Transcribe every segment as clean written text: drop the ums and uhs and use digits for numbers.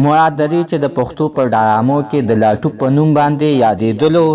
مراد د دې چې د پښتو په ډرامو کې د لاټو په نوم باندې یادېدلو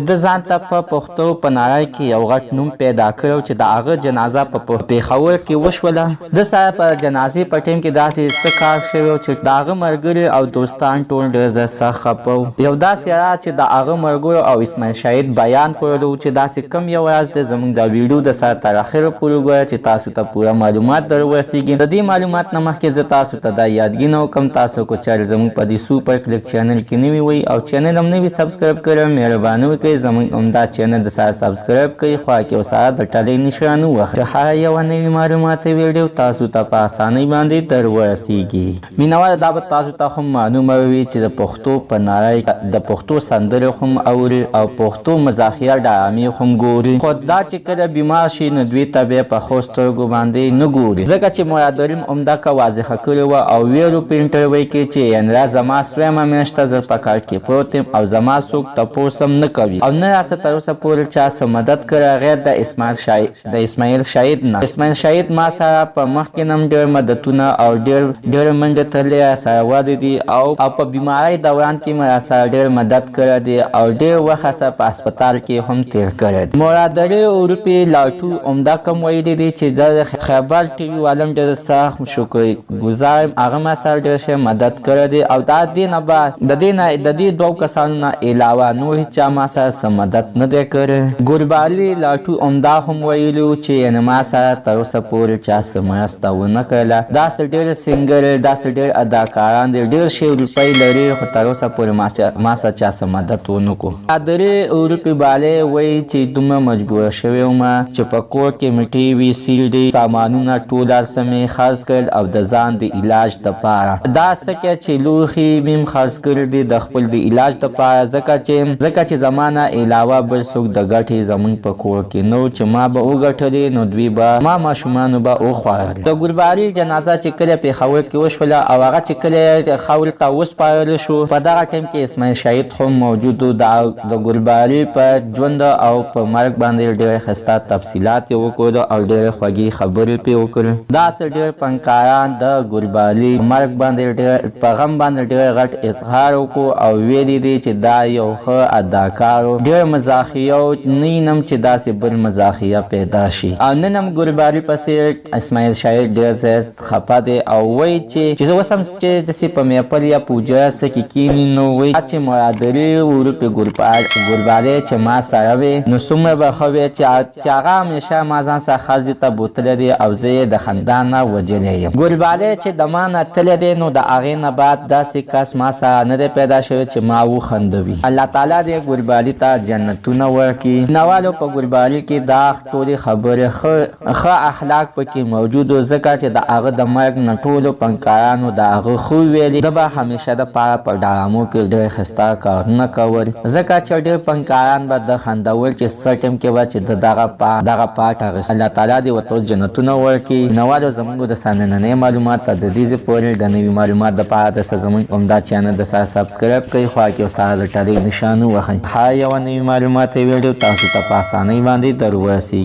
د ځان ته په پښتو په نړۍ کې یو غټ نوم پیدا کړو چې د هغه جنازه په پیښور کې وشوله. د سره په جنازې په ټیم کې داسې څه کار شوی چې د هغه ملګري او دوستان ټول ډېر زیات سخت خفه وو. یو داسې راز چې د هغه ملګرو او اسماعیل شاهید بیان کړلو چې داسې کم یو راز دی. زموږ دا ویډیو د سره تر اخره پورې ګوره چې تاسو ته پوره معلومات در ورسیږي. د دې معلومات نه مخکې زه تاسو ته دا یادګي نه وکړم، تاسو کو چارې زموږ په دې سوپر کلیک چینل کې نوي وي او چینل هم نوي سبسکرایب کړئ، مهرباني وکړئ زموږ عمده چینل د سره سبسکرایب کړئ، خوا کې وساره د ټلې نشان ووهئ چې هر یوه نوي معلومات ویډیو تاسو ته په اسانۍ باندې در ورسیږي. مینوال دا به تاسو ته هم معلومه وي چې د پښتو په نړۍ د پښتو سندرې هم اوري او پښتو مزاحیه ډرامې هم ګوري، خو دا چې کله بیمار شي نو دوی ته بیا په ښو سترګو باندې نه ګوري، ځکه چې مراد کریم عمده که واضحه کړې وه او ویلو په انټرویو کې چې یعنې زما سویمه میاشته زه په کار کې پروت یم او زما څوک تپوس هم نه کوي او نه راسه تر اوسه پورې چا څه مدد کړی غیر د اسماعیل شاهید نه. اسماعیل شاهید ما سره په مخکې نه هم ډېر مددونه او ډېر منډې تللې راسره وادي دي او په بیمارۍ دوران کې مې راسره ډېر مدد کړی دی او ډېر وخت راسره په هسپتال کې هم تېر کړی دی. مراد اوروپي لاټو عمده کوم ویلي دی چې زه د خیبر ټي وي والم ډېر سخت شکرګزار یم، هغه ما سره ډېر ښه مدد کړی دی او دا دې نه بعد د دې دوو کسانو نه علاوه نور هېچا ما سره څه مدد نه دی کړی. ګلبالي لاټو عمده هم ویلي چې یعنې ما سره تر اوسه پورې چا څه مرسته ونه کړله. داسې ډېر سینګر داسې ډېر اداکاران دي ډېر ښې روپۍ لري خو تر اوسه پورې ما سره چا څه مدد ونه کړو. درې اوروپي بالې وایي چې دومره مجبوره شوې ومه چې په کور کې مې ټي وي سیډي سامانونه ټول هر څه مې خرڅ کړل او د ځان د علاج دپاره دا څکه چې لوښي مې هم خرڅ کړي دي د خپل د علاج دپاره، ځکه چې زما نه علاوه بل څوک د ګټې زموږ په کور کې نه و چې ما به وګټلې نو دوی به ما ماشومانو به وخوړل. د ګلبالي جنازه چې کله پیښور کې وشوله او هغه چې کله خاورې ته وسپارل شو په دغه ټایم کې اسماعیل شاهید هم موجود و. د ګلبالي په ژوند او په مرګ باندې ډېر ښایسته تفصیلات یې وکړل او ډېرې خوږې خبرې پرې وکړې. داسې ډېر فنکاران د ګلبالي مرګ باندې په غم باندې ډېر غټ اظهار وکړو او ویلي دي چې دا یو ښه اداکار و، ډېر مزاحیه و، نه ینم چې داسې بل مزاحیه پیدا شي. او نن هم ګلبالي پسې اسماعیل شاهید ډېر زیات خفه دی او وایي چې زه اوس هم چې داسې په میپل یا په حجره څه کې کښېني نو وایي چې مرادري وروپې ګلبالي چې ما سره وې نو څومره به ښه وې چې هغه همیشه ما ځان سره ښځې ته بوتلی دی او زه یې د خندا نه وجلی یم. ګلبالي چې د ما نه تللی دی نو د هغې نه بعد داسې کس ما سره نه دی پیدا شوی چې ما وخندوي. الله تعالی دې ګلبالي ته جنتونه ورکړي. نوالو په ګلبالي کې دا ټولې خبرې ښه اخلاق پکې موجود و، ځکه چې د هغه د مرګ نه ټولو فنکارانو د هغه خو ویلي ده به همیشه دپاره په ډرامو کې ډېر ښایسته کارونه کول، ځکه چې ډېر فنکاران به د خندول چې څه ټیم کې به چې د دغه پاټ اخیست. الله تعالی دې ورته جنتونه ورکړي. نوالو زموږ د نننۍ معلومات ته د دې ځای پورې د نوي معلومات دپاره د زموږ عمده چینل د سره سبسکرایب کړئ، خوا کې وساره د ټلې نشان ووهئ. هر یوه نوي معلومات ویډیو تاسو ته په اسانۍ باندې در ورسیږي.